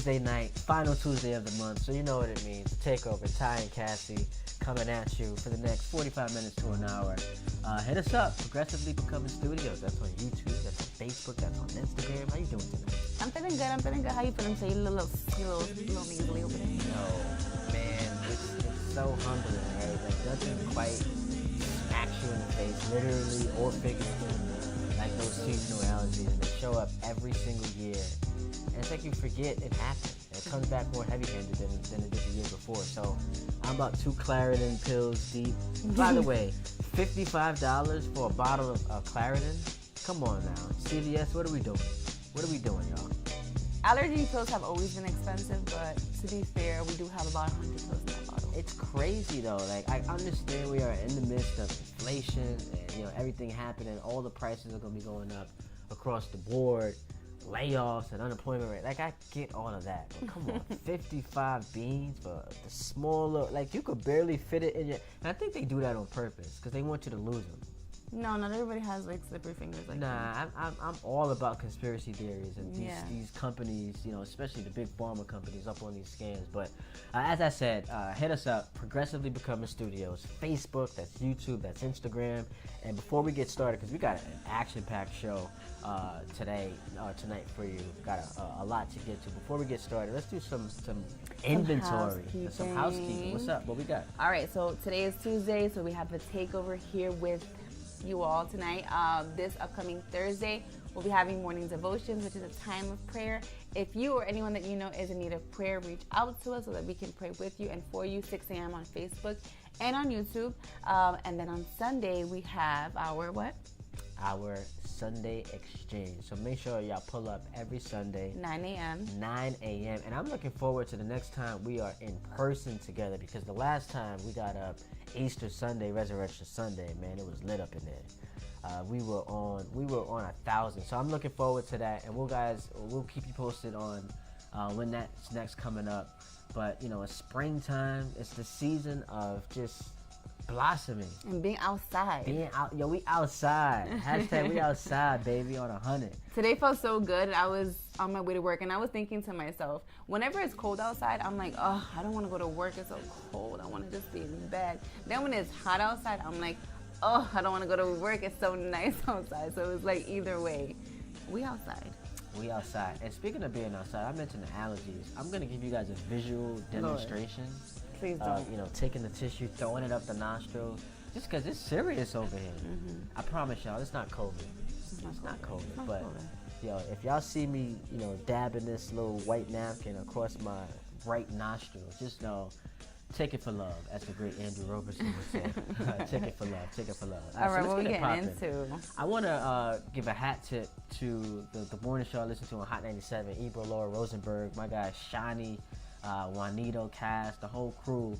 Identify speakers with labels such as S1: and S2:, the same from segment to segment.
S1: Tuesday night, final Tuesday of the month, so you know what it means. Takeover, Ty and Cassie coming at you for the next 45 minutes to an hour. Hit us up, Progressively Becoming Studios. That's on YouTube, that's on Facebook, that's on Instagram. How you doing tonight?
S2: I'm feeling good. How you feeling? So you little nasally over there.
S1: Yo, man, it's so humbling, right? Like, nothing quite smacks you in the face, literally or figuratively, like those seasonal allergies. And they show up every single year. And it's like you forget it happened. And it comes back more heavy-handed than it did the year before. So I'm about 2 Claritin pills deep. By the way, $55 for a bottle of Claritin? Come on now. CVS, what are we doing? What are we doing, y'all?
S2: Allergy pills have always been expensive, but to be fair, we do have about 100 pills in that bottle.
S1: It's crazy though. Like, I understand we are in the midst of inflation and everything happening. All the prices are gonna be going up across the board. Layoffs and unemployment rate. Like, I get all of that, but come on, 55 beans for the smaller. Like, you could barely fit it in your. And I think they do that on purpose because they want you to lose them.
S2: No, not everybody has like slippery fingers like that.
S1: I'm all about conspiracy theories and these companies, especially the big pharma companies up on these scams. But as I said, hit us up, Progressively Becoming Studios, Facebook, that's YouTube, that's Instagram. And before we get started, because we got an action-packed show tonight for you, got a lot to get to. Before we get started, let's do some inventory, some housekeeping. What's up? What we got?
S2: All right, so today is Tuesday, so we have the Takeover here with you all tonight. This upcoming Thursday, we'll be having morning devotions, which is a time of prayer. If you or anyone that you know is in need of prayer, reach out to us so that we can pray with you and for you. 6 a.m. on Facebook and on YouTube. And then on Sunday, we have our what?
S1: Our Sunday exchange. So make sure y'all pull up every Sunday.
S2: 9 a.m.
S1: 9 a.m. And I'm looking forward to the next time we are in person together, because the last time we got up Easter Sunday, Resurrection Sunday, man, it was lit up in there. We were on 1,000. So I'm looking forward to that, and we'll keep you posted on when that's next coming up. But it's springtime. It's the season of just blossoming
S2: and being outside.
S1: We outside. Hashtag we outside, baby, on 100.
S2: Today felt so good. I was on my way to work and I was thinking to myself, whenever it's cold outside, I'm like, oh, I don't want to go to work. It's so cold. I want to just be in bed. Then when it's hot outside, I'm like, oh, I don't want to go to work. It's so nice outside. So it was like either way, we outside.
S1: We outside. And speaking of being outside, I mentioned the allergies. I'm going to give you guys a visual demonstration.
S2: Please don't.
S1: Taking the tissue, throwing it up the nostril, just because it's serious over here. Mm-hmm. I promise y'all, it's not COVID. It's not COVID. But if y'all see me, dabbing this little white napkin across my right nostril, just know, take it for love, as the great Andrew Roberson would say. Take it for love. Take it for love.
S2: All right, what we getting into?
S1: I want to give a hat tip to the morning show I listen to on Hot 97, Ebro, Laura Rosenberg, my guy Shani, Juanito, Cass, the whole crew.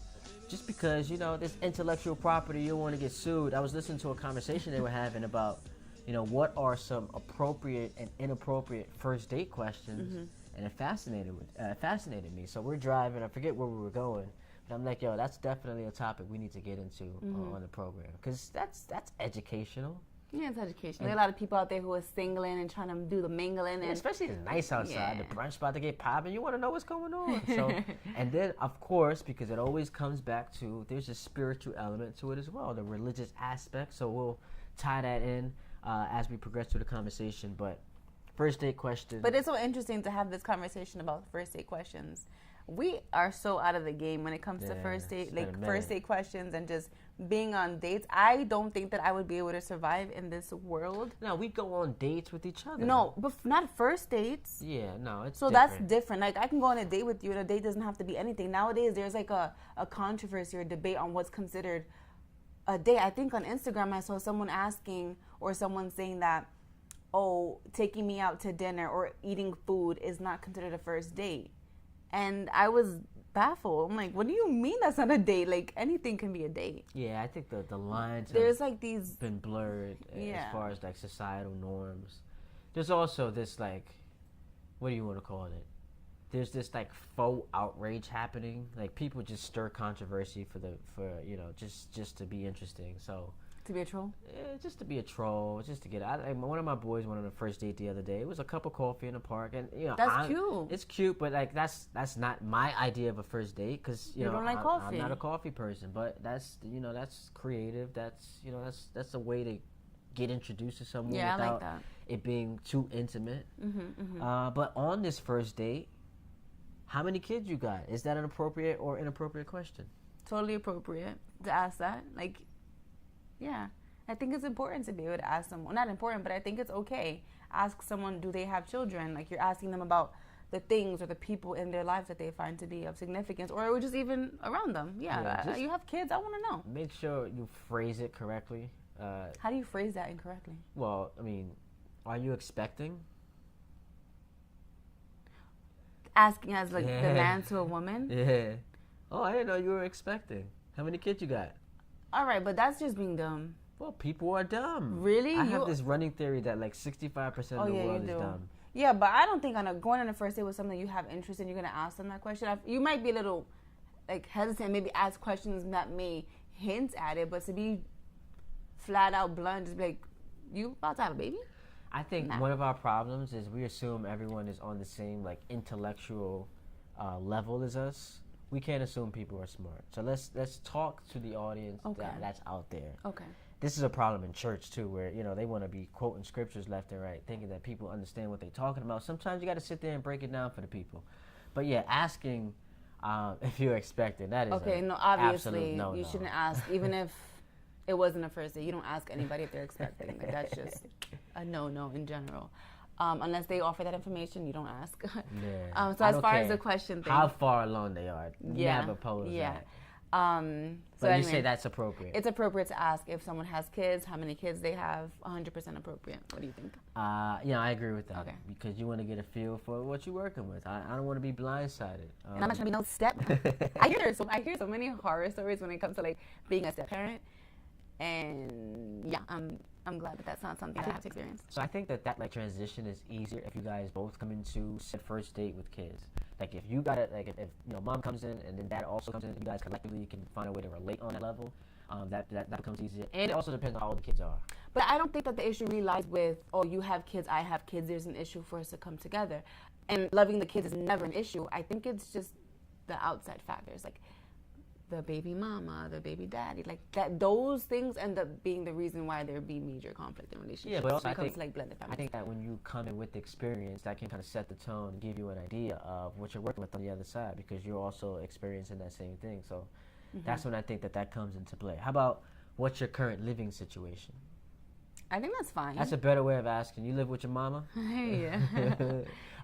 S1: Just because, this intellectual property, you want to get sued. I was listening to a conversation they were having about, what are some appropriate and inappropriate first date questions, and it fascinated me. So we're driving. I forget where we were going, but I'm like, yo, that's definitely a topic we need to get into on the program, because that's educational.
S2: Yeah, it's education. There are a lot of people out there who are singling and trying to do the mingling. And
S1: especially it's nice outside. Yeah. The brunch about to get popping. You want to know what's going on. So, and then, of course, because it always comes back to, there's a spiritual element to it as well, the religious aspect. So we'll tie that in as we progress through the conversation. But first date question.
S2: But it's so interesting to have this conversation about first date questions. We are so out of the game when it comes to first date questions and just being on dates. I don't think that I would be able to survive in this world.
S1: No, we go on dates with each other.
S2: No, but not first dates.
S1: Yeah, no, it's
S2: so different. That's different. Like, I can go on a date with you, and a date doesn't have to be anything. Nowadays, there's like a controversy or debate on what's considered a date. I think on Instagram I saw someone asking, or someone saying that, oh, taking me out to dinner or eating food is not considered a first date. And I was baffled. I'm like, what do you mean that's not a date? Like, anything can be a date.
S1: Yeah, I think the lines
S2: there's like these
S1: been blurred as far as like societal norms. There's also this like, what do you want to call it? There's this like faux outrage happening. Like, people just stir controversy for just to be interesting. So
S2: To be a troll?
S1: Just to be a troll, just to get out. One of my boys went on a first date the other day. It was a cup of coffee in the park, and
S2: that's cute.
S1: It's cute, but like that's not my idea of a first date because you know
S2: don't like coffee.
S1: I'm not a coffee person. But that's creative. That's a way to get introduced to someone without it being too intimate. But on this first date, how many kids you got? Is that an appropriate or inappropriate question?
S2: Totally appropriate to ask that. Like, yeah. I think it's important to be able to ask someone. Not important, but I think it's okay. Ask someone, do they have children? Like, you're asking them about the things or the people in their lives that they find to be of significance, or just even around them. Yeah, you have kids. I want to know.
S1: Make sure you phrase it correctly.
S2: How do you phrase that incorrectly?
S1: Well, I mean, are you expecting?
S2: Asking as like the man to a woman?
S1: Yeah. Oh, I didn't know you were expecting. How many kids you got?
S2: All right, but that's just being dumb.
S1: Well, people are dumb.
S2: Really?
S1: I have this running theory that like 65% of the world is dumb.
S2: Yeah, but I don't think going on a first date with something you have interest in, you're going to ask them that question. You might be a little like hesitant, maybe ask questions that may hint at it, but to be flat out blunt, just be like, you about to have a baby?
S1: I think one of our problems is we assume everyone is on the same like intellectual level as us. We can't assume people are smart. So let's talk to the audience that's out there.
S2: Okay.
S1: This is a problem in church too, where they want to be quoting scriptures left and right, thinking that people understand what they're talking about. Sometimes you got to sit there and break it down for the people. But yeah, asking if you're expecting, that is
S2: obviously
S1: no.
S2: You shouldn't ask, even if it wasn't a first date. You don't ask anybody if they're expecting. Like, that's just a no in general. Unless they offer that information, you don't ask.
S1: Yeah.
S2: So as far as the question thing,
S1: how far along they are, never pose that. But you say that's appropriate.
S2: It's appropriate to ask if someone has kids, how many kids they have. 100% appropriate. What do you think?
S1: I agree with that.
S2: Okay.
S1: Because you want to get a feel for what you're working with. I don't want to be blindsided.
S2: And I'm not trying to be no step. I hear so many horror stories when it comes to like being a step parent. And yeah, I'm glad that that's not something I have to experience.
S1: So I think that like transition is easier if you guys both come into said first date with kids. Like if you got it, like if mom comes in and then dad also comes in, you guys collectively can find a way to relate on that level. That becomes easier, and it also depends on how old the kids are.
S2: But I don't think that the issue really lies with, you have kids, I have kids. There's an issue for us to come together, and loving the kids is never an issue. I think it's just the outside factors, like the baby mama, the baby daddy, like that. Those things end up being the reason why there be major conflict in relationships.
S1: Yeah, but also
S2: when it comes to like blended families.
S1: I think that when you come in with experience, that can kind of set the tone and give you an idea of what you're working with on the other side, because you're also experiencing that same thing. So that's when I think that comes into play. How about what's your current living situation?
S2: I think that's fine.
S1: That's a better way of asking. You live with your mama?
S2: Yeah.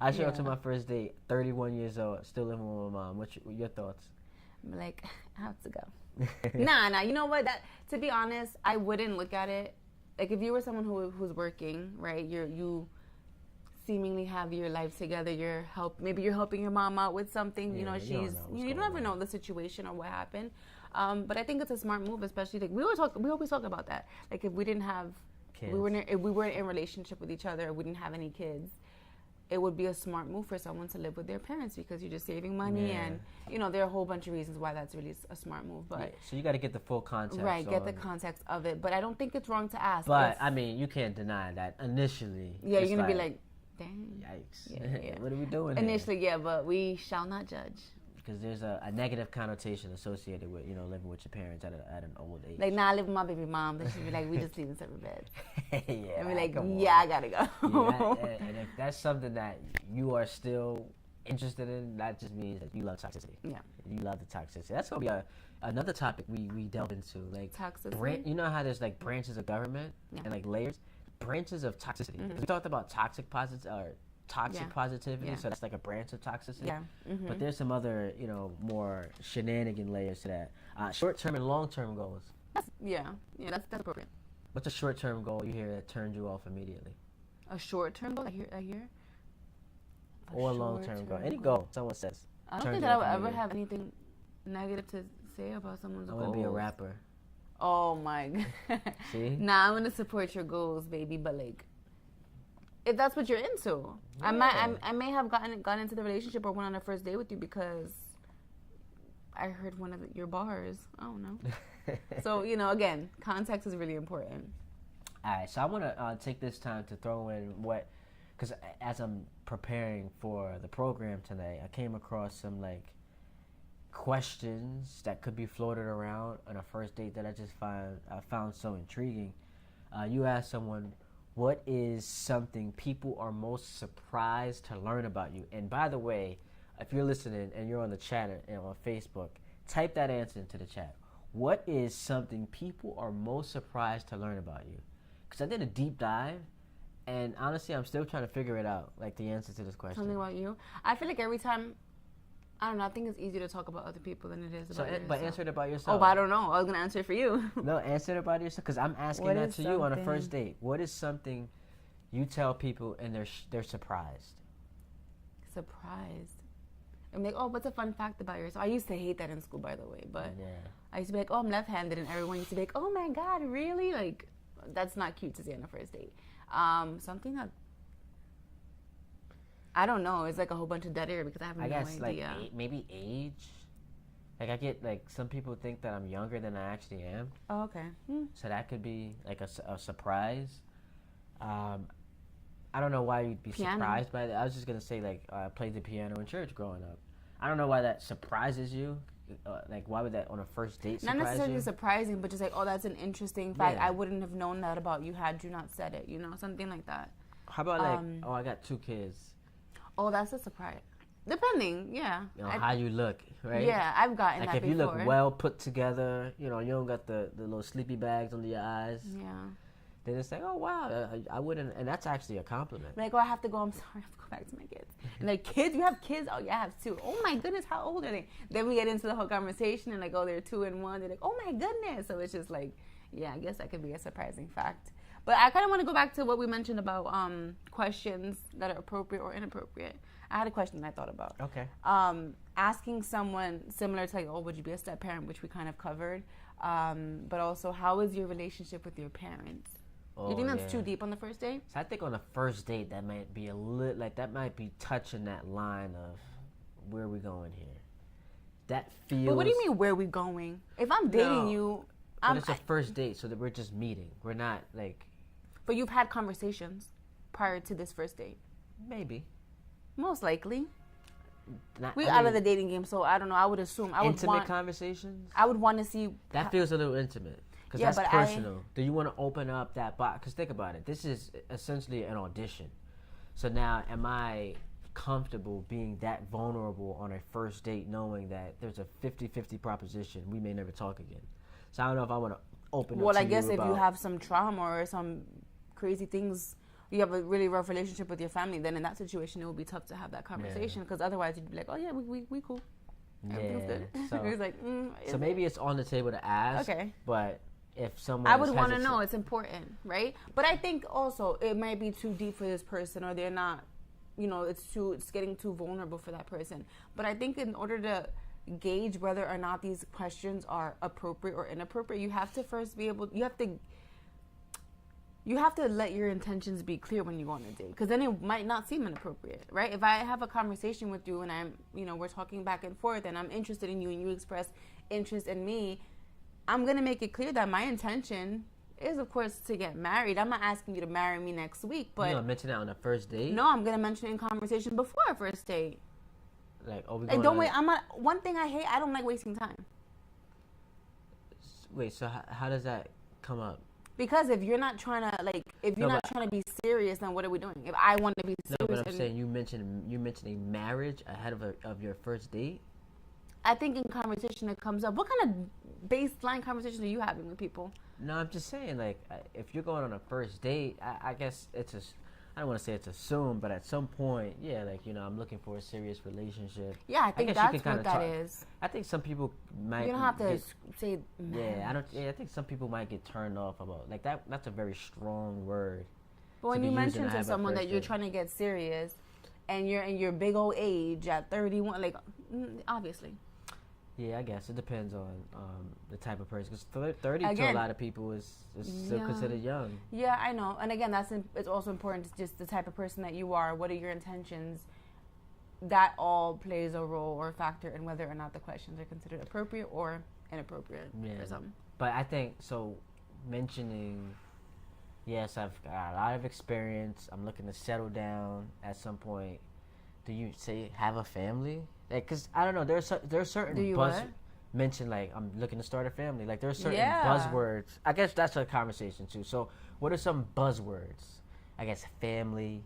S1: I showed up to my first date, 31 years old, still living with my mom. What's your thoughts?
S2: I'm like, I have to go. Nah. You know what? To be honest, I wouldn't look at it. Like, if you were someone who's working, right? You seemingly have your life together. Maybe you're helping your mom out with something.
S1: Yeah,
S2: you don't ever know the situation or what happened. But I think it's a smart move, especially like we always talk about that. Like, if we didn't have kids, if we weren't in a relationship with each other, we didn't have any kids, it would be a smart move for someone to live with their parents, because you're just saving money, and there are a whole bunch of reasons why that's really a smart move. But
S1: so you got to get the full context,
S2: right? Get the context of it. But I don't think it's wrong to ask.
S1: But I mean, you can't deny that initially.
S2: Yeah, you're gonna be like, dang,
S1: yikes! Yeah. What are we doing
S2: initially? Yeah, but we shall not judge.
S1: Because there's a negative connotation associated with living with your parents at an old age.
S2: Like, I live with my baby mom, but she'd be like, we just sleep in separate beds.
S1: Yeah,
S2: and be like, I gotta go.
S1: And if that's something that you are still interested in, that just means that you love toxicity.
S2: Yeah,
S1: you love the toxicity. That's gonna be another topic we delve into, like
S2: toxicity.
S1: You know how there's like branches of government and like layers, branches of toxicity. Mm-hmm. We talked about toxic positivity, so that's like a branch of toxicity.
S2: Yeah. Mm-hmm.
S1: But there's some other, more shenanigan layers to that. Short-term and long-term goals.
S2: That's appropriate.
S1: What's a short-term goal you hear that turned you off immediately?
S2: A short-term goal? I hear.
S1: Or a long-term goal. Any goal someone says.
S2: I don't think that I would ever have anything negative to say about someone's goals.
S1: I want to be a rapper.
S2: Oh my God.
S1: See?
S2: Nah, I'm going to support your goals, baby, but like, if that's what you're into, yeah. I may have gotten into the relationship or went on a first date with you because I heard one of your bars. I don't know. So, again, context is really important.
S1: All right, so I want to take this time to throw in because as I'm preparing for the program today, I came across some questions that could be floated around on a first date that I found so intriguing. You asked someone, what is something people are most surprised to learn about you? And by the way, if you're listening and you're on the chat and on Facebook, type that answer into the chat. What is something people are most surprised to learn about you? Because I did a deep dive, and honestly, I'm still trying to figure it out, the answer to this question.
S2: Something about you? I feel like every time, I don't know, I think it's easier to talk about other people than it is about yourself.
S1: But answer it about yourself.
S2: Oh, but I don't know. I was going to answer it for you.
S1: No, answer it about yourself, because I'm asking that to you on a first date. What is something you tell people and they're surprised?
S2: Surprised? I'm like, oh, what's a fun fact about yourself? I used to hate that in school, by the way, but
S1: yeah.
S2: I used to be like, oh, I'm left-handed, and everyone used to be like, oh my God, really? That's not cute to say on a first date. Something that, I don't know, it's a whole bunch of dead air because I have no idea.
S1: Maybe age. I get some people think that I'm younger than I actually am.
S2: Oh, okay.
S1: So that could be a surprise. I don't know why you'd be surprised by that. I was just gonna say I played the piano in church growing up. I don't know why that surprises you. Why would that on a first date surprise you?
S2: Not necessarily surprising, but just oh, that's an interesting fact. Yeah. I wouldn't have known that about you had you not said it. Something like that.
S1: How about I got 2 kids.
S2: Oh, that's a surprise. Depending, yeah.
S1: How you look, right?
S2: Yeah, I've gotten that before.
S1: If you look well put together, you don't got the little sleepy bags under your eyes.
S2: Yeah.
S1: Then it's oh wow, I wouldn't, and that's actually a compliment.
S2: I have to go. I'm sorry, I have to go back to my kids. And kids, you have kids? Oh yeah, I have 2. Oh my goodness, how old are they? Then we get into the whole conversation and oh, they're 2 and 1. They're like, oh my goodness. So it's just yeah, I guess that could be a surprising fact. But I kind of want to go back to what we mentioned about questions that are appropriate or inappropriate. I had a question that I thought about.
S1: Okay.
S2: Asking someone similar to oh, would you be a step parent, which we kind of covered, but also how is your relationship with your parents? Oh, you think that's too deep on the first date?
S1: So I think on the first date that might be a little that might be touching that line of where are we going here. That feels.
S2: But what do you mean where are we going? If I'm dating you,
S1: but it's a first date, so that we're just meeting. We're not
S2: But you've had conversations prior to this first date.
S1: Maybe.
S2: Most likely. We're out of the dating game, so I don't know. I would assume
S1: intimate conversations.
S2: I would want to see.
S1: That feels a little intimate. Because that's personal. Do you want to open up that box? Because think about it. This is essentially an audition. So now, am I comfortable being that vulnerable on a first date knowing that there's a 50-50 proposition? We may never talk again. So I don't know if I want to open up to you.
S2: Well, I guess if you have some trauma or some crazy things, you have a really rough relationship with your family, then in that situation, it would be tough to have that conversation. Because otherwise, you'd be like, oh, yeah, we cool. Everything's good. So, it's
S1: so maybe it's on the table to ask.
S2: Okay.
S1: But if someone
S2: I would want to know, it's important, right? But I think also it might be too deep for this person, or they're not, it's getting too vulnerable for that person. But I think in order to gauge whether or not these questions are appropriate or inappropriate, you have to first be able, you have to let your intentions be clear when you go on a date, because then it might not seem inappropriate, right? If I have a conversation with you and I'm, we're talking back and forth and I'm interested in you and you express interest in me, I'm going to make it clear that my intention is, of course, to get married. I'm not asking you to marry me next week, but...
S1: You don't mention that on the first date?
S2: No, I'm going to mention it in conversation before our first date.
S1: Don't
S2: wait. One thing I hate, I don't like wasting time.
S1: Wait, so how does that come up?
S2: Because if you're not trying to, trying to be serious, then what are we doing? If I want to be serious...
S1: No, but I'm saying you mentioned a marriage ahead of your first date?
S2: I think in conversation it comes up. What kind of baseline conversations are you having with people?
S1: No, I'm just saying, if you're going on a first date, I guess I don't want to say it's assumed, but at some point, yeah, I'm looking for a serious relationship.
S2: Yeah, I think that's what that is.
S1: I think some people might.
S2: You don't have to say.
S1: Marriage. I think some people might get turned off about that. That's a very strong word.
S2: But when you mention to someone that you're trying to get serious, and you're in your big old age at 31, obviously.
S1: Yeah, I guess it depends on the type of person. Because 30 to a lot of people is still considered young.
S2: Yeah, I know. And again, it's also important. It's just the type of person that you are. What are your intentions? That all plays a role or factor in whether or not the questions are considered appropriate or inappropriate or something.
S1: But I think so. Mentioning, yes, I've got a lot of experience. I'm looking to settle down at some point. Do you say have a family? Like, cause I don't know. There's certain
S2: Do you
S1: buzz
S2: what?
S1: mention like I'm looking to start a family. Like there's certain
S2: Yeah.
S1: buzzwords. I guess that's a conversation too. So what are some buzzwords? I guess family,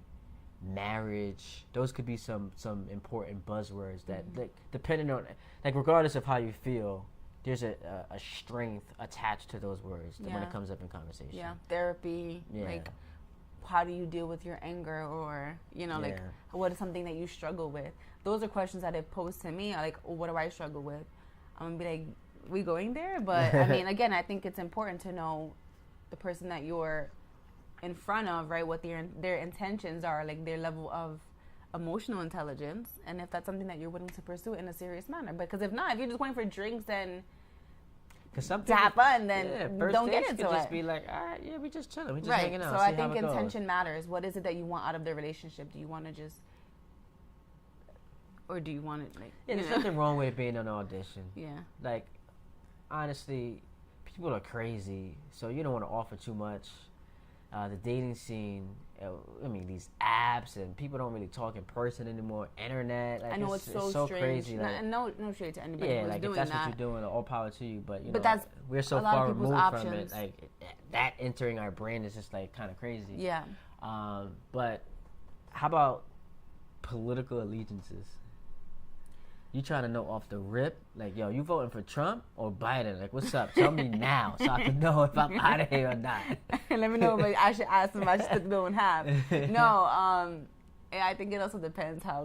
S1: marriage. Those could be some important buzzwords that like depending on like regardless of how you feel, there's a strength attached to those words when
S2: Yeah.
S1: it comes up in conversation.
S2: Yeah, therapy.
S1: Yeah.
S2: Like, how do you deal with your anger, or like
S1: Yeah.
S2: what is something that you struggle with? Those are questions that it posed to me. Like, what do I struggle with? I'm gonna be like, we going there? But I mean, again, I think it's important to know the person that you're in front of, right? What their intentions are, like their level of emotional intelligence, and if that's something that you're willing to pursue in a serious manner. Because if not, if you're just going for drinks and
S1: Cause some
S2: to have fun, then
S1: first
S2: don't get
S1: dates
S2: into
S1: could
S2: it.
S1: just be like, all right, yeah, we just chilling, we just
S2: Right.
S1: hanging out.
S2: So
S1: see
S2: I
S1: how
S2: think
S1: it goes.
S2: intention matters. What is it that you want out of the relationship? Do you want to just, or do you want it like?
S1: Yeah, there's nothing wrong with being on an audition.
S2: Yeah.
S1: Like, honestly, people are crazy, so you don't want to offer too much. The dating scene, I mean, these apps and people don't really talk in person anymore. Internet, like
S2: I know it's so strange.
S1: crazy. Like,
S2: And no shade to anybody
S1: yeah,
S2: who's
S1: like if
S2: doing
S1: that's
S2: that.
S1: what you're doing, all power to you. But you
S2: But
S1: know,
S2: that's
S1: we're so
S2: a lot of
S1: far
S2: people's
S1: removed from
S2: options.
S1: it. Like that entering our brain is just like kind of crazy.
S2: Yeah.
S1: But how about political allegiances? You trying to know off the rip, like, yo, you voting for Trump or Biden? Like, what's up? Tell me now so I can know if I'm out of here or not.
S2: Let me know if I should ask them. I should split the bill in half. No, and I think it also depends how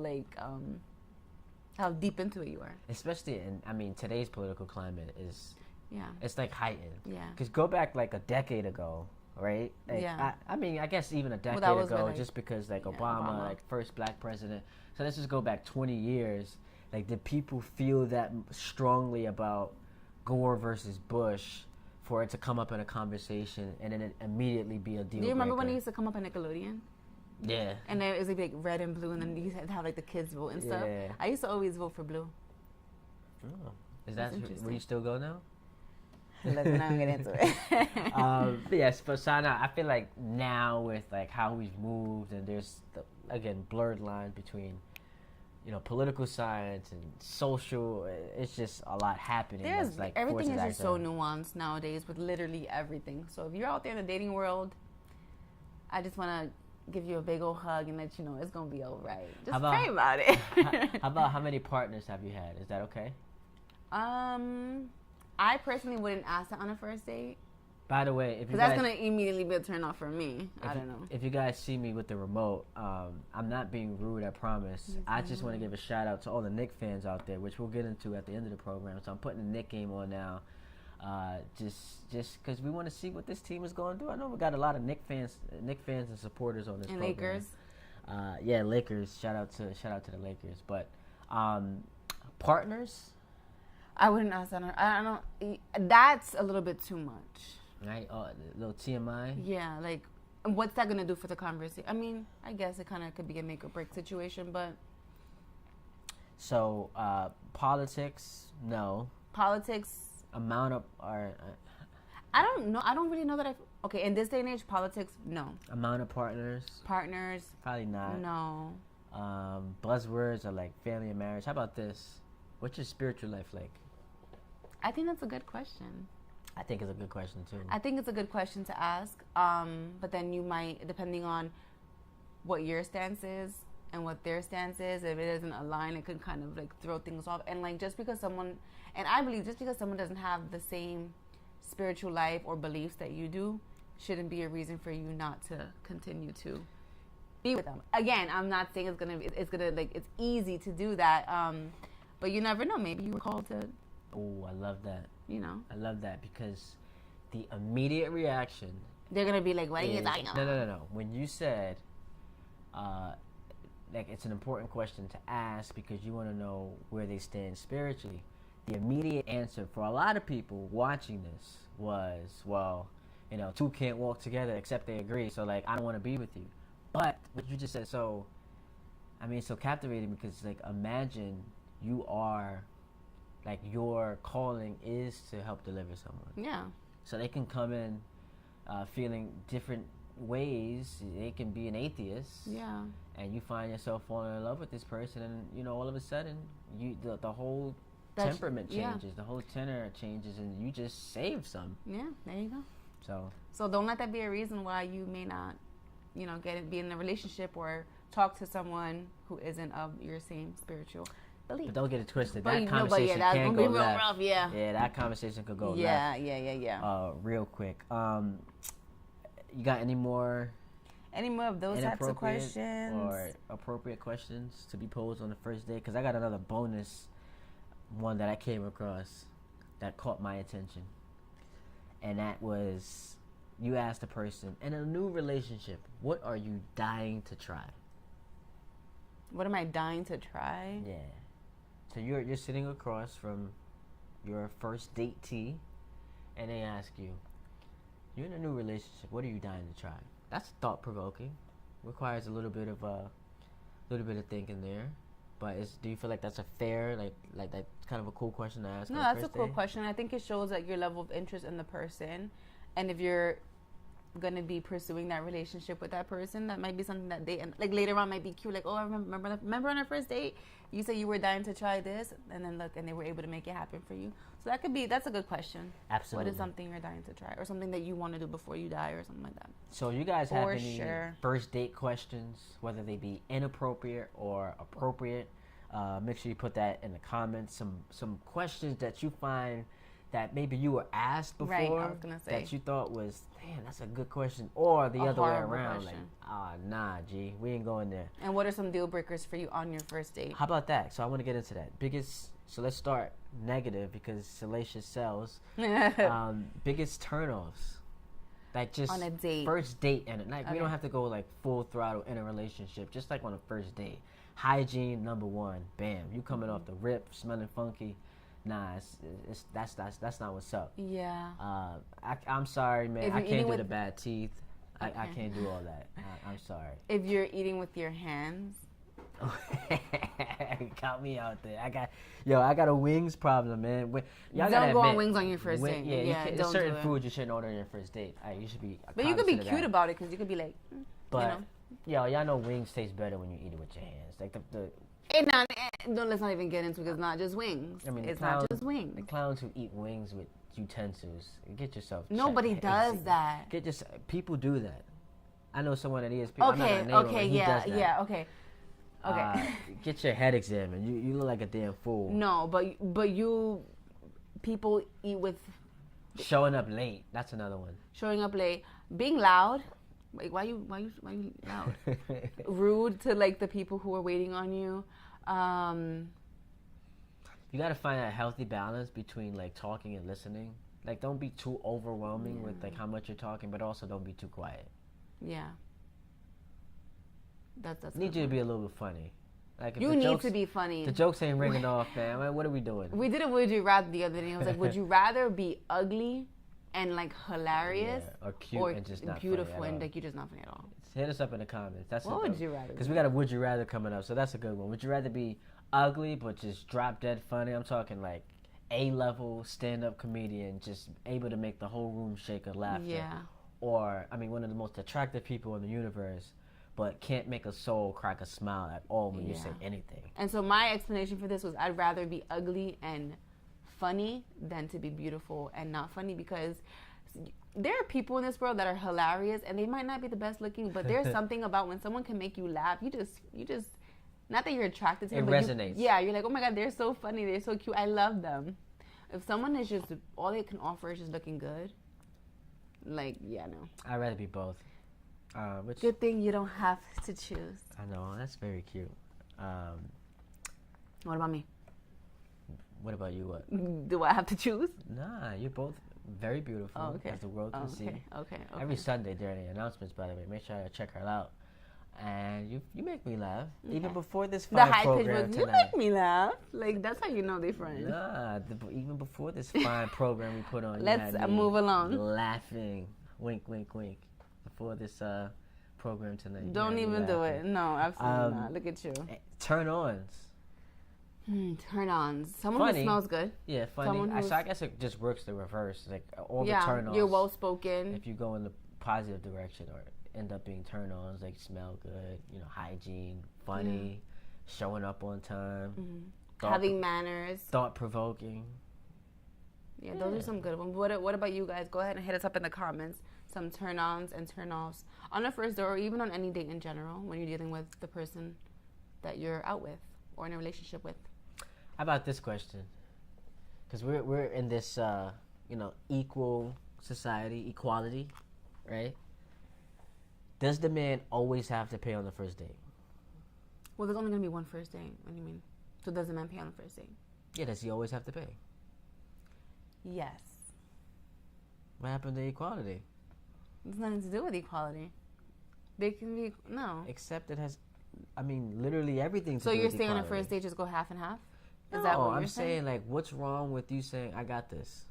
S2: deep into it you are.
S1: Especially in, I mean, today's political climate is,
S2: Yeah.
S1: it's like heightened.
S2: Yeah.
S1: Because go back like a decade ago, right? Like,
S2: Yeah.
S1: I mean, I guess even a decade
S2: that was
S1: ago,
S2: when, like,
S1: just because like
S2: yeah,
S1: Obama,
S2: Obama.
S1: like first black president. So let's just go back 20 years. Like, did people feel that strongly about Gore versus Bush for it to come up in a conversation and then it immediately be a deal
S2: Do you remember when it
S1: breaker?
S2: used to come up on Nickelodeon?
S1: Yeah.
S2: And then it was like red and blue, and then you had to have like the kids vote and stuff.
S1: Yeah.
S2: I used to always vote for blue.
S1: Oh. Is that
S2: interesting.
S1: where you still go now?
S2: Let's not get into it.
S1: But yes, but Sana, I feel like now with like how we've moved and there's again blurred lines between political science and social. It's just a lot happening.
S2: There's
S1: that's, like,
S2: everything is
S1: forces
S2: just so
S1: action.
S2: nuanced nowadays with literally everything. So if you're out there in the dating world, I just want to give you a big old hug and let you know it's gonna be all right. Just pray about it.
S1: How about how many partners have you had? Is that okay?
S2: I personally wouldn't ask that on a first date
S1: By the way, if you
S2: because that's
S1: guys,
S2: gonna immediately be a turn off for me. I don't know.
S1: If you guys see me with the remote, I'm not being rude, I promise. I just want to give a shout out to all the Nick fans out there, which we'll get into at the end of the program. So I'm putting the Nick game on now, just because we want to see what this team is going to do. I know we got a lot of Nick fans and supporters on this
S2: And
S1: program.
S2: Lakers.
S1: Yeah, Lakers. Shout out to the Lakers. But partners,
S2: I wouldn't ask that. I don't. That's a little bit too much.
S1: right? A little TMI.
S2: Yeah, like, what's that gonna do for the conversation? I mean, I guess it kind of could be a make or break situation, but
S1: So politics, no.
S2: politics.
S1: Amount of
S2: I don't know. I don't really know that okay, in this day and age, politics, no.
S1: amount of partners,
S2: Partners,
S1: probably not.
S2: no.
S1: Buzzwords are like family and marriage. How about this? What's your spiritual life like?
S2: I think that's a good question.
S1: I think it's a good question too.
S2: I think it's a good question to ask. But then you might, depending on what your stance is and what their stance is, if it doesn't align, it could kind of like throw things off. And like just because someone, and I believe just because someone doesn't have the same spiritual life or beliefs that you do, shouldn't be a reason for you not to continue to be with them. Again, I'm not saying it's gonna like it's easy to do that. But you never know. Maybe you were called to,
S1: Oh, I love that.
S2: I
S1: love that because the immediate reaction.
S2: they're gonna be like, "What are you
S1: is-
S2: talking about?"
S1: No. When you said, like it's an important question to ask because you want to know where they stand spiritually. The immediate answer for a lot of people watching this was, well, two can't walk together except they agree. So like, I don't want to be with you. But what you just said, so captivating because like imagine you are like your calling is to help deliver someone.
S2: Yeah.
S1: So they can come in feeling different ways. They can be an atheist.
S2: Yeah.
S1: And you find yourself falling in love with this person, and you know all of a sudden the whole temperament changes, the whole tenor changes, and you just save some.
S2: Yeah, there you go.
S1: So
S2: don't let that be a reason why you may not, be in a relationship or talk to someone who isn't of your same spiritual belief.
S1: But don't get it twisted. That conversation can go left.
S2: Rough, yeah.
S1: Yeah, that conversation could go left.
S2: Yeah.
S1: Real quick. You got any more
S2: of those types of questions
S1: or appropriate questions to be posed on the first date? Because I got another bonus one that I came across that caught my attention, and that was, you asked the person, in a new relationship, what are you dying to try?
S2: What am I dying to try?
S1: Yeah. So you're sitting across from your first date T, and they ask you, you're in a new relationship, what are you dying to try? That's thought provoking. Requires a little bit of thinking there. But do you feel like that's a fair, like that's kind of a cool question to ask?
S2: No, that's a cool question. I think it shows like your level of interest in the person, and if you're gonna be pursuing that relationship with that person, that might be something that they like later on might be cute. Like, oh, I remember on our first date, you said you were dying to try this, and then look, and they were able to make it happen for you. So that's a good question.
S1: Absolutely.
S2: What is something you're dying to try, or something that you want to do before you die, or something like that?
S1: So you guys have any first date questions, whether they be inappropriate or appropriate? Make sure you put that in the comments. Some questions that you find that maybe you were asked before,
S2: right, I was gonna say,
S1: that you thought was, damn, that's a good question, or the other way around,
S2: question.
S1: Like, nah, G, we ain't going there.
S2: And what are some deal breakers for you on your first date?
S1: How about that? So I want to get into that. So let's start negative because salacious sells. Biggest turnoffs, like just
S2: on a date,
S1: first date, and like we don't have to go like full throttle in a relationship. Just like on a first date, hygiene number one. Bam, you coming off the rip, smelling funky. Nah, that's not what's up.
S2: Yeah.
S1: I'm sorry, man. I can't do the bad teeth. Okay. I can't do all that. I'm sorry.
S2: If you're eating with your hands.
S1: Got me out there. I got a wings problem, man. Y'all
S2: don't go on wings on your first date.
S1: Yeah, there's certain foods you shouldn't order on your first date. You should be.
S2: But you could be cute about it because you could be like,
S1: but y'all know wings taste better when you eat it with your hands. Like the
S2: let's not even get into it. It's not just wings. I mean, it's not just wings.
S1: The clowns who eat wings with utensils, get yourself.
S2: Nobody does that.
S1: People do that. I know someone that is.
S2: Okay.
S1: Get your head examined. You look like a damn fool.
S2: No, but people eat with.
S1: Showing up late. That's another one.
S2: Showing up late, being loud. Like, why you loud? Rude to like the people who are waiting on you.
S1: You got to find a healthy balance between like talking and listening. Like, don't be too overwhelming with like how much you're talking, but also don't be too quiet.
S2: Yeah. That's
S1: need you to be a little bit funny. Like,
S2: you need to be funny.
S1: The jokes ain't ringing off, man. Like, what are we doing?
S2: We did a Would You Rather the other day. I was like, would you rather be ugly and like hilarious,
S1: or cute and just not
S2: beautiful
S1: funny
S2: and like you're just not funny at all?
S1: Hit us up in the comments.
S2: What would you rather?
S1: Because we got a Would You Rather coming up, so that's a good one. Would you rather be ugly but just drop dead funny? I'm talking like A-level stand-up comedian, just able to make the whole room shake with laughter.
S2: Yeah.
S1: Or one of the most attractive people in the universe, but can't make a soul crack a smile at all when you say anything. And
S2: so my explanation for this was I'd rather be ugly and funny than to be beautiful and not funny, because there are people in this world that are hilarious and they might not be the best looking, but there's something about when someone can make you laugh, you just not that you're attracted to them, but
S1: resonates.
S2: You're like, oh my God, they're so funny, they're so cute, I love them. If someone is just, all they can offer is just looking good, like, no.
S1: I'd rather be both.
S2: Good thing you don't have to choose.
S1: I know, that's very cute.
S2: What about me?
S1: What about you? What?
S2: Do I have to choose?
S1: Nah, you're both very beautiful, as the world can see.
S2: Okay.
S1: Every Sunday during the announcements, by the way, make sure you check her out. And you make me laugh. Okay. Even before this fine program tonight.
S2: You make me laugh. Like, that's how you know they're friends.
S1: Nah, even before this fine program we put on.
S2: Let's move along.
S1: Laughing. Wink, wink, wink. Before this program tonight.
S2: Don't even do it. No, absolutely not. Look at you.
S1: Turn-ons.
S2: Turn-ons. Someone
S1: Funny.
S2: who smells good.
S1: Yeah, funny. So I guess it just works the reverse. Like all the turn-ons.
S2: You're well-spoken.
S1: If you go in the positive direction or end up being turn-ons, like smell good, hygiene, funny, showing up on time,
S2: having manners,
S1: thought-provoking.
S2: Yeah, those are some good ones. What about you guys? Go ahead and hit us up in the comments. Some turn-ons and turn-offs on a first date or even on any date in general when you're dealing with the person that you're out with or in a relationship with.
S1: How about this question? Because we're in this equal society, equality, right? Does the man always have to pay on the first date?
S2: Well, there's only going to be one first date. What do you mean? So does the man pay on the first date?
S1: Yeah, does he always have to pay?
S2: Yes.
S1: What happened to equality?
S2: It's nothing to do with equality. They can be, no.
S1: Except it has, literally everything to do with equality.
S2: So you're saying on a first date just go half and half?
S1: Is that what you're saying? Like, what's wrong with you saying, I got this?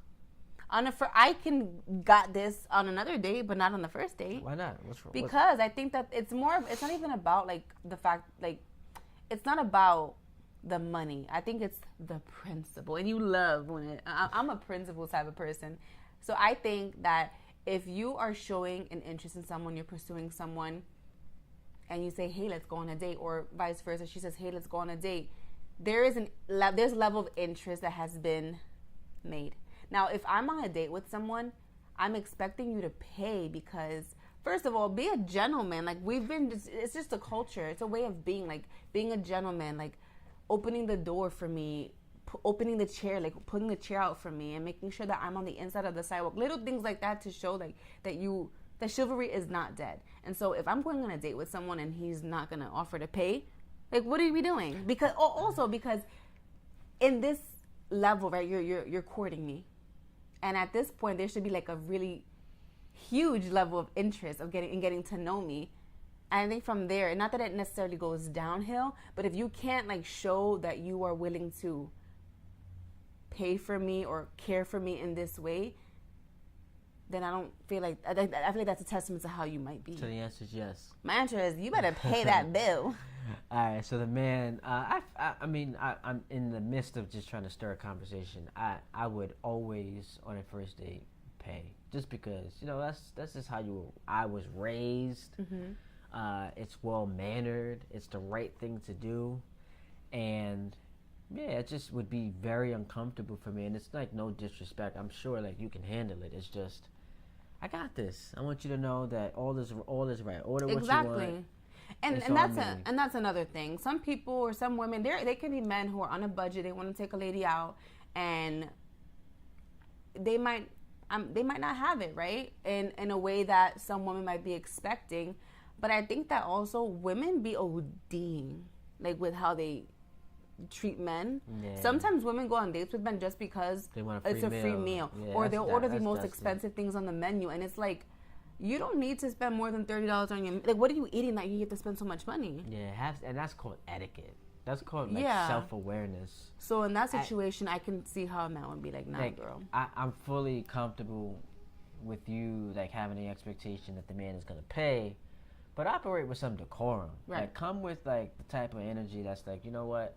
S2: I can got this on another date, but not on the first date.
S1: Why not? What's wrong?
S2: Because I think that it's not even about, like, the fact, like, it's not about the money. I think it's the principle. And you love when I'm a principle type of person. So I think that if you are showing an interest in someone, you're pursuing someone, and you say, hey, let's go on a date, or vice versa, she says, hey, let's go on a date, there's a level of interest that has been made. Now, if I'm on a date with someone, I'm expecting you to pay because, first of all, be a gentleman. Like, it's just a culture. It's a way of being, like, being a gentleman, like, opening the door for me, opening the chair, like, putting the chair out for me and making sure that I'm on the inside of the sidewalk. Little things like that to show, like, that chivalry is not dead. And so if I'm going on a date with someone and he's not going to offer to pay, like, what are we doing? Because in this level, right, you're courting me. And at this point, there should be, like, a really huge level of interest of getting to know me. And I think from there, not that it necessarily goes downhill, but if you can't, like, show that you are willing to pay for me or care for me in this way, then I feel like that's a testament to how you might be.
S1: So the answer is yes.
S2: My answer is you better pay that bill.
S1: All right. So the man, I'm in the midst of just trying to stir a conversation. I would always on a first date pay, just because that's just how I was raised. Mm-hmm. It's well mannered. It's the right thing to do, and yeah, it just would be very uncomfortable for me. And it's like no disrespect. I'm sure like you can handle it. It's just I got this. I want you to know that all is right. Order what you want.
S2: And that's another thing. Some people or some women, they can be men who are on a budget. They want to take a lady out, and they might not have it right in a way that some women might be expecting. But I think that also women be ODing like with how they treat men. Yeah. Sometimes women go on dates with men just because it's a free meal. Yeah, or they'll order the most expensive things on the menu, and it's like, you don't need to spend more than $30 on your, like, what are you eating that you get to spend so much money?
S1: Yeah, and that's called etiquette. That's called like self-awareness.
S2: So in that situation, I can see how a man would be like, nah, girl.
S1: I'm fully comfortable with you like having the expectation that the man is gonna pay, but operate with some decorum. Right. Like, come with like the type of energy that's like, you know what,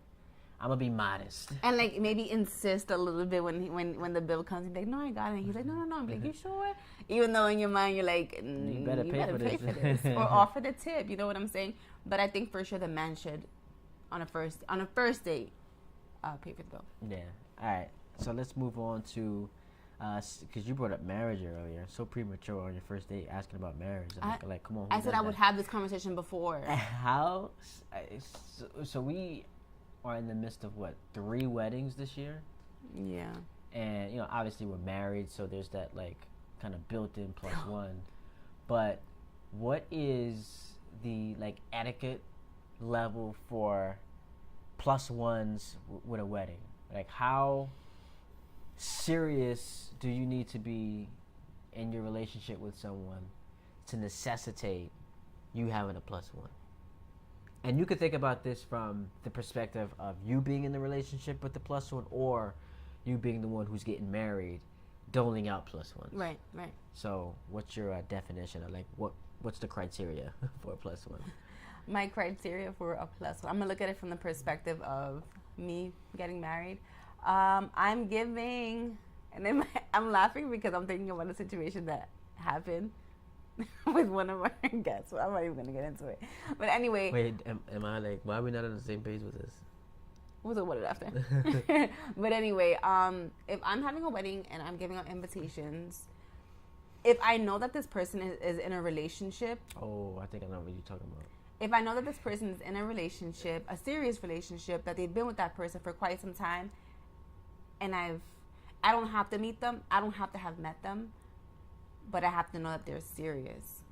S1: I'm gonna be modest. And like maybe insist a little bit when the bill comes. He's like, no, I got it. And he's like, no. I'm like, you sure? Even though in your mind you're like, you better pay for this. Or offer the tip. You know what I'm saying? But I think for sure the man should, on a first date, pay for the bill. Yeah. All right. So let's move on to, because you brought up marriage earlier. So premature on your first date asking about marriage. Like, come on. I said I would have this conversation before. How? So we are in the midst of 3 weddings this year. Yeah. And obviously we're married, so there's that like kind of built-in plus one. But what is the like etiquette level for plus ones with a wedding? Like, how serious do you need to be in your relationship with someone to necessitate you having a plus one? And you could think about this from the perspective of you being in the relationship with the plus one, or you being the one who's getting married, doling out plus ones. Right. So what's your definition of like what's the criteria for a plus one? My criteria for a plus one, I'm gonna look at it from the perspective of
S2: me getting married. I'm giving, and then I'm laughing because I'm thinking about a situation that happened with one of our guests. So I'm not even gonna get into it. But anyway,
S1: Wait, am I like? Why are we not on the same page with this?
S2: we'll talk about it after. But anyway, if I'm having a wedding and I'm giving out invitations, if I know that this person is in a relationship.
S1: Oh, I think I know what you're talking about.
S2: If I know that this person is in a relationship, a serious relationship, that they've been with that person for quite some time, and I don't have to meet them, I don't have to have met them, but I have to know that they're serious.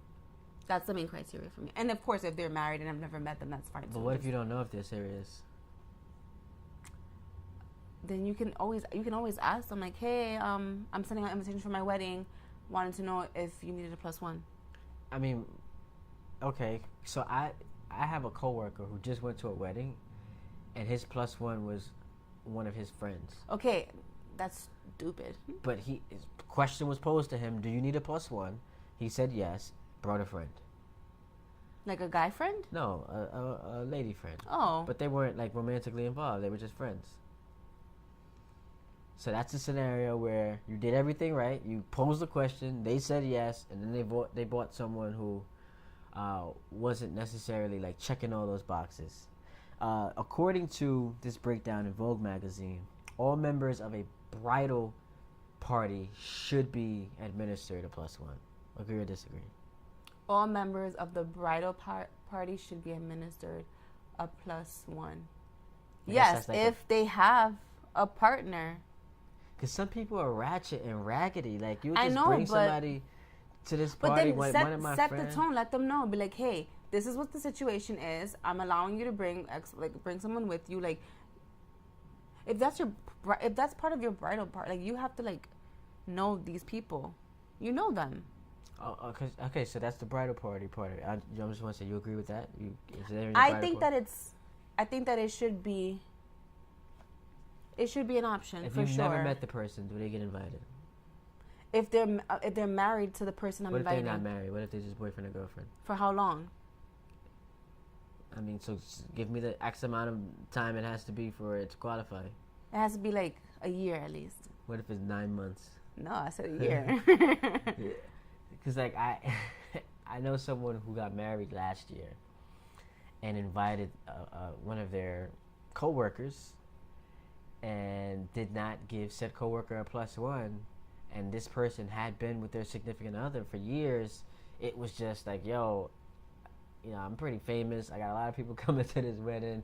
S2: That's the main criteria for me. And of course, if they're married and I've never met them, that's fine.
S1: But what if you don't know if they're serious?
S2: Then you can always ask them like, hey, I'm sending out invitations for my wedding. Wanted to know if you needed a +1.
S1: I mean, okay, so I have a coworker who just went to a wedding, and his +1 was one of his friends.
S2: Okay, that's stupid.
S1: But his question was posed to him: do you need a +1? He said yes. Brought a friend.
S2: Like a guy friend?
S1: No, a lady friend.
S2: Oh.
S1: But they weren't like romantically involved. They were just friends. So that's a scenario where you did everything right. You posed the question. They said yes, and then they bought someone who wasn't necessarily like checking all those boxes. According to this breakdown in Vogue magazine, all members of a bridal party should be administered a +1. Agree or disagree?
S2: All members of the bridal party should be administered a +1. Yes,
S1: like
S2: if they have a partner.
S1: Because some people are ratchet and raggedy. Like, you
S2: I
S1: just
S2: know,
S1: bring
S2: but,
S1: somebody to this
S2: but
S1: party.
S2: then
S1: one of my
S2: set
S1: friends.
S2: the tone. Let them know. Be like, hey, this is what the situation is. I'm allowing you to bring someone with you. Like, if that's part of your bridal party, like, you have to like know these people. You know them.
S1: Oh, okay, so that's the bridal party part of it. I just want to say, you agree with that?
S2: I think that it should be. It should be an option
S1: if
S2: for
S1: you've
S2: sure.
S1: never met the person, do they get invited?
S2: If they're married to the person I'm inviting.
S1: What if they're not married? What if they're just boyfriend and girlfriend?
S2: For how long?
S1: I mean, so give me the X amount of time it has to be for it to qualify.
S2: It has to be like a year at least.
S1: What if it's 9 months?
S2: No, I said a year.
S1: Because like I know someone who got married last year and invited one of their coworkers and did not give said coworker a +1, and this person had been with their significant other for years. It was just like, yo, I'm pretty famous. I got a lot of people coming to this wedding.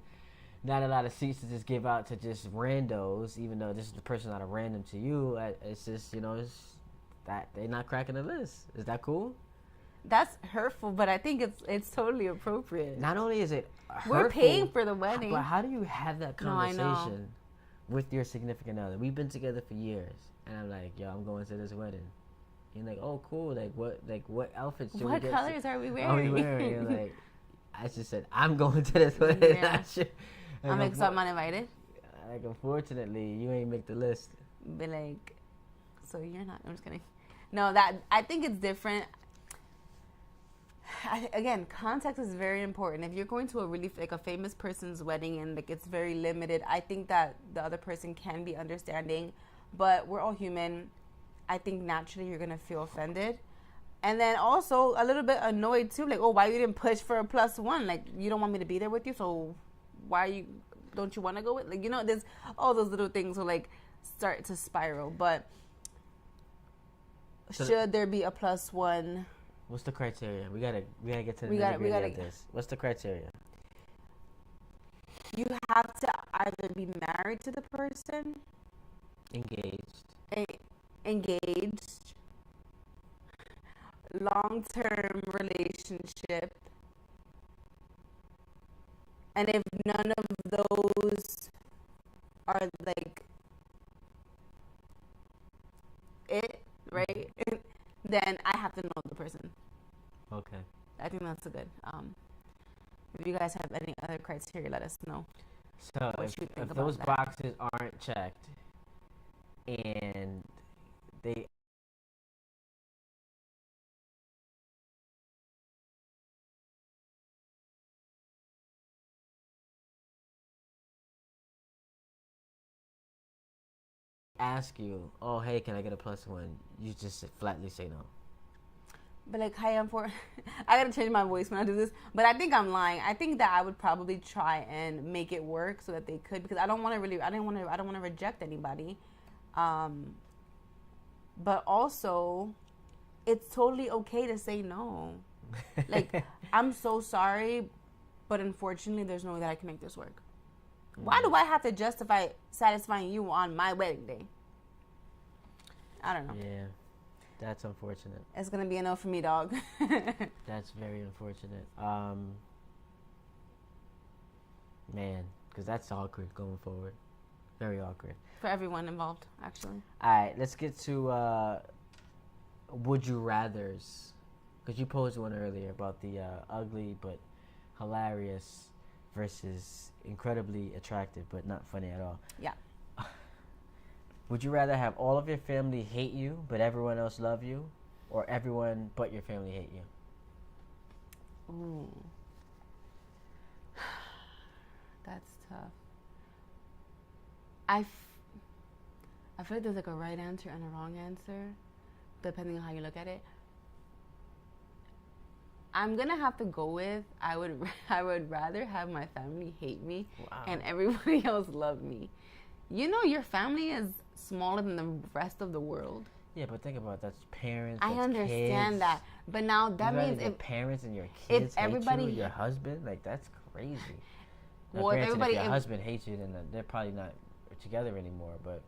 S1: Not a lot of seats to just give out to just randos, even though this is the person not a random to you. It's just, it's that they're not cracking the list. Is that cool?
S2: That's hurtful, but I think it's totally appropriate.
S1: Not only is it hurtful,
S2: we're paying for the wedding.
S1: But how do you have that conversation with your significant other? We've been together for years, and I'm like, yo, I'm going to this wedding. You're like, oh, cool. Like, what outfits should we get?
S2: What colors are we wearing?
S1: Are we wearing? You're like, I just said, I'm going to this wedding.
S2: Yeah. I'm like, so I'm not invited?
S1: Like, unfortunately, you ain't make the list.
S2: Be like, so you're not. I'm just kidding. No, I think it's different. Again, context is very important. If you're going to a famous person's wedding and like it's very limited, I think that the other person can be understanding, but we're all human. I think naturally you're gonna feel offended, and then also a little bit annoyed too. Like, oh, why you didn't push for a +1? Like, you don't want me to be there with you, so why don't you want to go with? Like, there's all those little things will like start to spiral. But so should there be a +1?
S1: What's the criteria? We gotta get to the nitty-gritty of this. What's the criteria?
S2: You have to either be married to the person, engaged, long-term relationship, and if none of those are like it, right? Then I have to know the person.
S1: Okay.
S2: I think that's a good. If you guys have any other criteria, let us know.
S1: So if those boxes aren't checked and they ask you, oh, hey, can I get a +1? You just flatly say no.
S2: But like, hi, I gotta change my voice when I do this. But I think I'm lying. I think that I would probably try and make it work so that they could, because I don't want to reject anybody. But also, it's totally okay to say no. Like, I'm so sorry, but unfortunately, there's no way that I can make this work. Why do I have to justify satisfying you on my wedding day? I don't know.
S1: Yeah, that's unfortunate.
S2: It's going to be a no for me, dog.
S1: That's very unfortunate. Man, because that's awkward going forward. Very awkward.
S2: For everyone involved, actually.
S1: All right, let's get to would you rathers. Because you posed one earlier about the ugly but hilarious versus incredibly attractive but not funny at all.
S2: Yeah.
S1: Would you rather have all of your family hate you but everyone else love you, or everyone but your family hate you?
S2: Ooh. That's tough. I feel like there's like a right answer and a wrong answer, depending on how you look at it. I'm gonna have to go with I would rather have my family hate me and everybody else love me. You know, your family is smaller than the rest of the world.
S1: Yeah, but think about it. That's parents.
S2: I
S1: that's
S2: understand
S1: kids.
S2: that, but now that means
S1: if parents and your kids
S2: everybody
S1: hate you, your husband, like that's crazy. Now,
S2: well, if
S1: your husband hates you, then they're probably not together anymore. But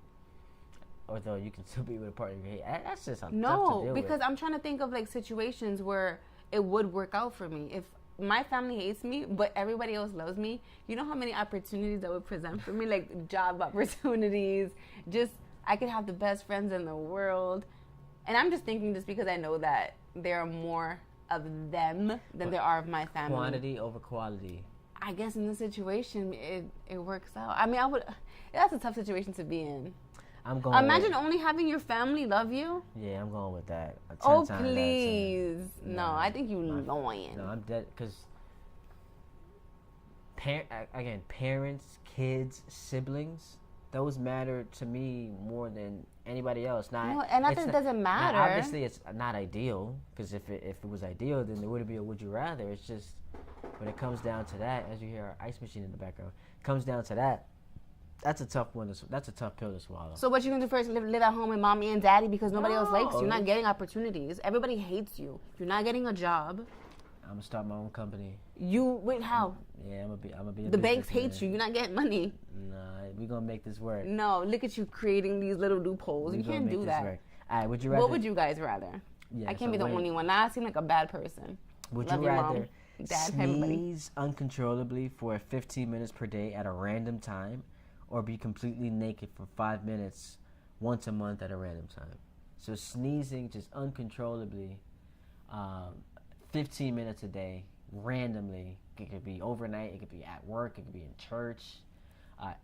S1: although you can still be with a partner you hate, that's just tough to deal with.
S2: Because I'm trying to think of like situations where it would work out for me. If my family hates me, but everybody else loves me, you know how many opportunities that would present for me? Like job opportunities, just, I could have the best friends in the world. And I'm just thinking just because I know that there are more of them than there are of my family.
S1: Quantity over quality.
S2: I guess in this situation, it works out. I mean, that's a tough situation to be in. Imagine only having your family love you.
S1: Yeah, I'm going with that.
S2: Oh, please. No, I think you're lying.
S1: No, I'm dead. Because, parents, kids, siblings, those matter to me more than anybody else.
S2: And nothing doesn't matter.
S1: Obviously, it's not ideal. Because if it was ideal, then there wouldn't be a would you rather. It's just, when it comes down to that, as you hear our ice machine in the background, comes down to that. That's a tough one. That's a tough pill to swallow. So
S2: what you gonna do first? Live at home with mommy and daddy because nobody else likes you. You're not getting opportunities. Everybody hates you. You're not getting a job.
S1: I'm gonna start my own company.
S2: Wait, how?
S1: Yeah, I'm gonna be.
S2: The banks hate you. You're not getting money.
S1: Nah, we gonna make this work.
S2: No, look at you creating these little loopholes. You can't do that.
S1: Work. All right, would you rather?
S2: What would you guys rather? Yeah, I can't be the only one. Now I seem like a bad person.
S1: Would you rather sneeze uncontrollably for 15 minutes per day at a random time, or be completely naked for 5 minutes once a month at a random time? So sneezing just uncontrollably, 15 minutes a day, randomly. It could be overnight, it could be at work, it could be in church,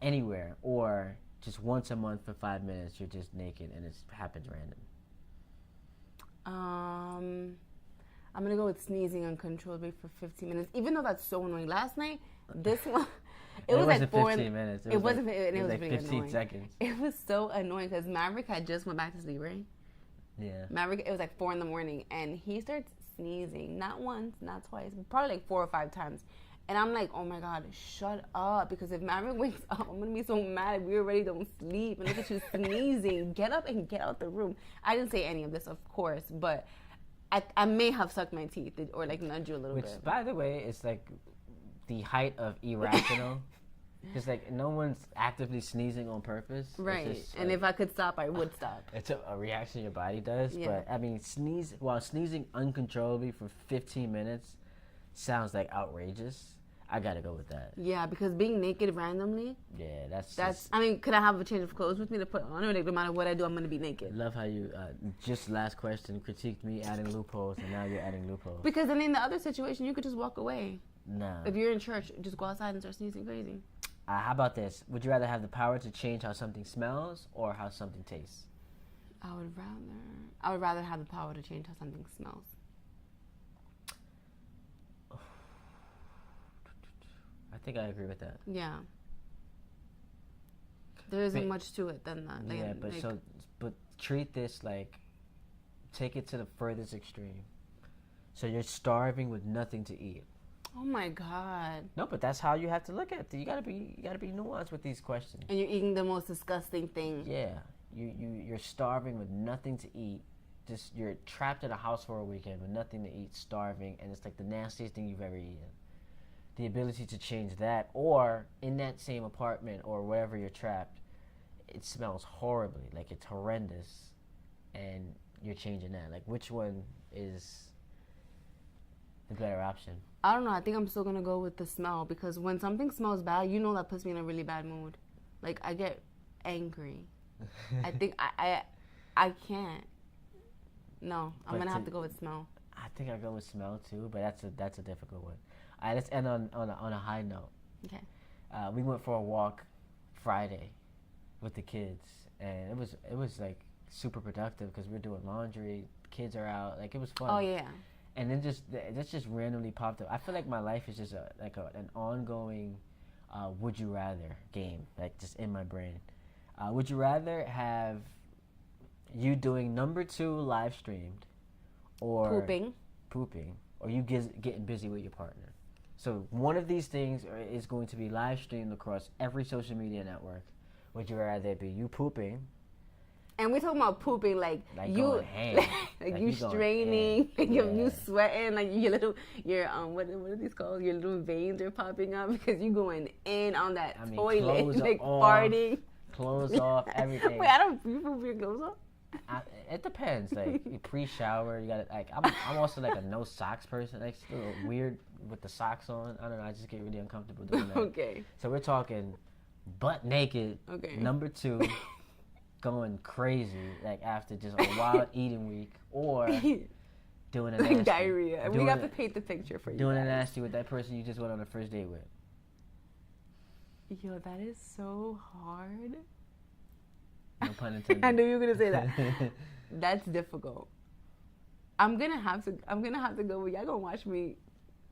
S1: anywhere. Or just once a month for 5 minutes, you're just naked and it happens random.
S2: I'm going to go with sneezing uncontrollably for 15 minutes, even though that's so annoying. Last night, this one...
S1: It was like 15 minutes.
S2: It wasn't like
S1: 15
S2: annoying.
S1: seconds.
S2: It was so annoying because Maverick had just went back to sleep, right?
S1: Yeah.
S2: Maverick, it was like 4 a.m, and he starts sneezing. Not once, not twice, probably like 4 or 5 times. And I'm like, oh my God, shut up. Because if Maverick wakes up, I'm going to be so mad if we already don't sleep. And look at you sneezing. Get up and get out the room. I didn't say any of this, of course, but I may have sucked my teeth or like nudged you a little bit.
S1: Which, by the way, it's like the height of irrational. Because like no one's actively sneezing on purpose.
S2: Right.
S1: Just,
S2: and if I could stop, I would stop.
S1: It's a reaction your body does. Yeah. But I mean, sneezing uncontrollably for 15 minutes sounds like outrageous. I gotta go with that.
S2: Yeah, because being naked randomly.
S1: Yeah, that's.
S2: I mean, could I have a change of clothes with me to put on, or like, no matter what I do, I'm gonna be naked?
S1: Love how you just last question critiqued me adding loopholes, and now you're adding loopholes.
S2: Because then in the other situation, you could just walk away.
S1: Nah.
S2: If you're in church, just go outside and start sneezing crazy.
S1: How about this? Would you rather have the power to change how something smells or how something tastes?
S2: I would rather have the power to change how something smells.
S1: I think I agree with that.
S2: Yeah. There isn't much to it than that.
S1: Yeah, but treat this like, take it to the furthest extreme. So you're starving with nothing to eat.
S2: Oh my God.
S1: No, but that's how you have to look at it. You gotta be nuanced with these questions.
S2: And you're eating the most disgusting thing.
S1: Yeah, you're starving with nothing to eat. Just you're trapped in a house for a weekend with nothing to eat, starving, and it's like the nastiest thing you've ever eaten. The ability to change that, or in that same apartment or wherever you're trapped, it smells horribly, like it's horrendous, and you're changing that. Like, which one is the better option?
S2: I don't know. I think I'm still gonna go with the smell, because when something smells bad, you know that puts me in a really bad mood. Like, I get angry. I think I can't. No, I'm gonna have to go with smell.
S1: I think I go with smell too, but that's a difficult one. All right, let's end on a high note.
S2: Okay.
S1: We went for a walk Friday with the kids, and it was like super productive because we're doing laundry. Kids are out. Like, it was fun.
S2: Oh yeah.
S1: And then this just randomly popped up. I feel like my life is just an ongoing would you rather game, like, just in my brain. Would you rather have you doing number 2 live streamed, or pooping, or you getting busy with your partner? So one of these things is going to be live streamed across every social media network. Would you rather it be you pooping?
S2: And we're talking about pooping, like you,
S1: going ham.
S2: like you straining, like you sweating, like your what are these called? Your little veins are popping up because you going in on that toilet, like farting.
S1: Clothes off, everything.
S2: Wait, you poop your clothes off?
S1: It depends. Like, you pre-shower, you gotta, like, I'm also like a no socks person. Like, it's a little weird with the socks on. I don't know. I just get really uncomfortable doing that.
S2: Okay.
S1: So we're talking butt naked.
S2: Okay.
S1: Number 2. Going crazy, like, after just a wild eating week, or doing a nasty.
S2: Like diarrhea. We have to paint the picture for you.
S1: Doing a nasty with that person you just went on a first date with.
S2: Yo, that is so hard.
S1: No pun intended.
S2: I knew you were gonna say that. That's difficult. I'm gonna have to go with y'all gonna watch me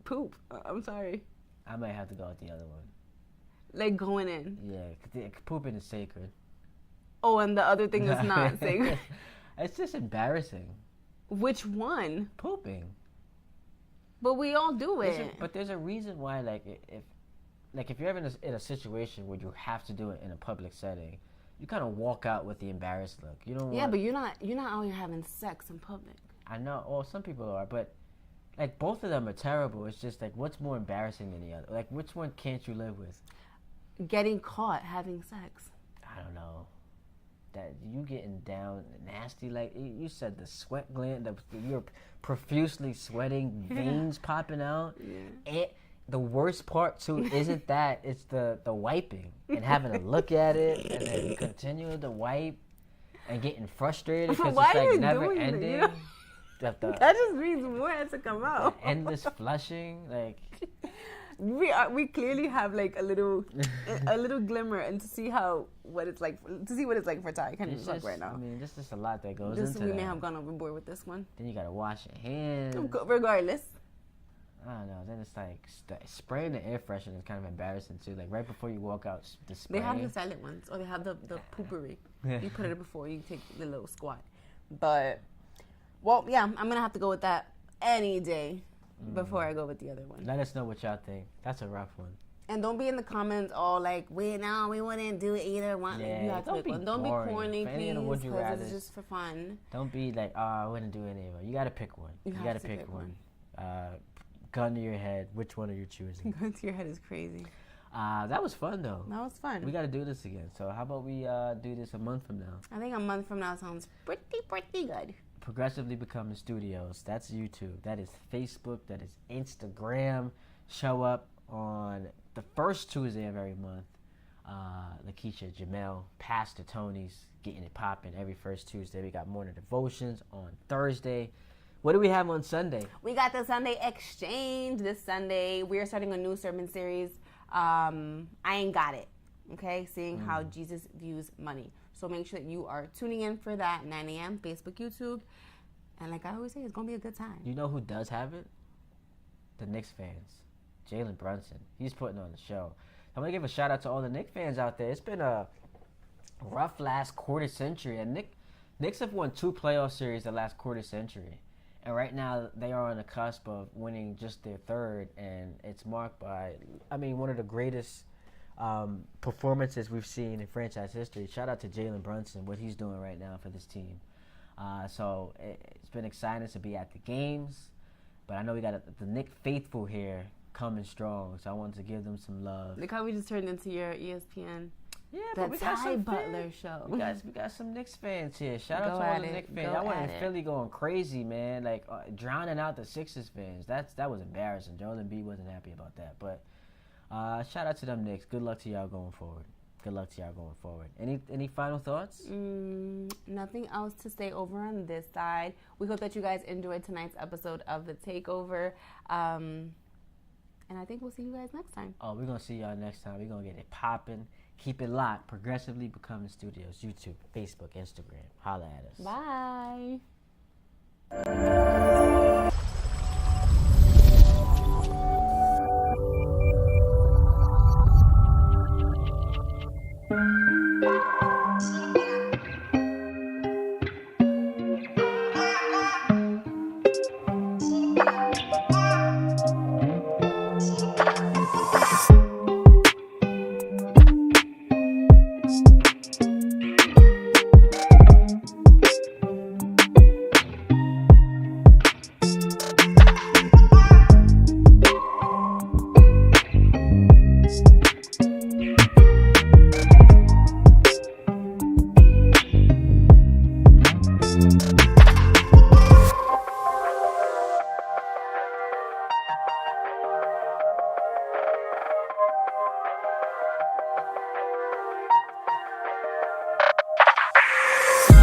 S2: poop. I'm sorry.
S1: I might have to go with the other one.
S2: Like, going in.
S1: Yeah, pooping is sacred.
S2: Oh, and the other thing is not sacred.
S1: It's just embarrassing.
S2: Which one?
S1: Pooping.
S2: But we all do it.
S1: But there's a reason why, if you're ever in a situation where you have to do it in a public setting, you kind of walk out with the embarrassed look. You don't.
S2: Yeah, but you're not out here having sex in public.
S1: I know. Well, some people are, but like, both of them are terrible. It's just like, what's more embarrassing than the other? Like, which one can't you live with?
S2: Getting caught having sex.
S1: I don't know. That you getting down nasty, like you said, the sweat gland, you're profusely sweating, veins popping out.
S2: Yeah.
S1: And the worst part too isn't that, it's the wiping and having to look at it and then continue to wipe and getting frustrated because it's like never ending. You know? That
S2: just means more has to come out.
S1: Endless flushing, like.
S2: We clearly have like a little glimmer, and to see what it's like for Ty. I can't even talk right now.
S1: I mean, there's just a lot that goes into
S2: we
S1: that.
S2: may have gone overboard with this one.
S1: Then you gotta wash your hands.
S2: Regardless.
S1: I don't know. Then it's like spraying the air freshener is kind of embarrassing too. Like, right before you walk out, the spray.
S2: They have the silent ones, or they have the poopery. You put it before you take the little squat. But, well, yeah, I'm gonna have to go with that any day. Before I go with the other one.
S1: Let us know what y'all think. That's a rough one.
S2: And don't be in the comments all like, we wouldn't do either one.
S1: Yeah,
S2: you have to pick one. Don't be corny, please, because it's just for fun.
S1: Don't be like, I wouldn't do any of them. You got to pick one. You got to pick one. Gun to your head. Which one are you choosing? Gun
S2: to your head is crazy.
S1: That was fun, though.
S2: That was fun.
S1: We got to do this again. So how about we do this a month from now?
S2: I think a month from now sounds pretty good.
S1: Progressively Becoming Studios. That's YouTube. That is Facebook. That is Instagram. Show up on the first Tuesday of every month. Lakeisha, Jamel, Pastor Tony's getting it popping every first Tuesday. We got morning devotions on Thursday. What do we have on Sunday? We
S2: got the Sunday Exchange this Sunday. We are starting a new sermon series. I Ain't Got It. Okay? Seeing how Jesus views money. So make sure that you are tuning in for that, 9 a.m., Facebook, YouTube. And like I always say, it's going to be a good time.
S1: You know who does have it? The Knicks fans. Jalen Brunson. He's putting on the show. I'm going to give a shout out to all the Knicks fans out there. It's been a rough last quarter century. And Knicks have won 2 playoff series the last quarter century. And right now, they are on the cusp of winning just their 3rd, and it's marked by, one of the greatest performances we've seen in franchise history. Shout out to Jalen Brunson, what he's doing right now for this team. So it's been exciting to be at the games, but I know we got the Knick faithful here coming strong, so I wanted to give them some love.
S2: Look how we just turned into your ESPN.
S1: Yeah, but we got some
S2: Butler show.
S1: We got some Knicks fans here. Shout out to all the Knicks fans. I went in Philly going crazy, man. Like drowning out the Sixers fans. That was embarrassing. Joel Embiid wasn't happy about that. But shout out to them Knicks. Good luck to y'all going forward. Any final thoughts?
S2: Nothing else to say over on this side. We hope that you guys enjoyed tonight's episode of The Takeover. And I think we'll see you guys next time.
S1: Oh, we're going to see y'all next time. We're going to get it popping. Keep it locked. Progressively Becoming Studios. YouTube, Facebook, Instagram. Holla at us.
S2: Bye.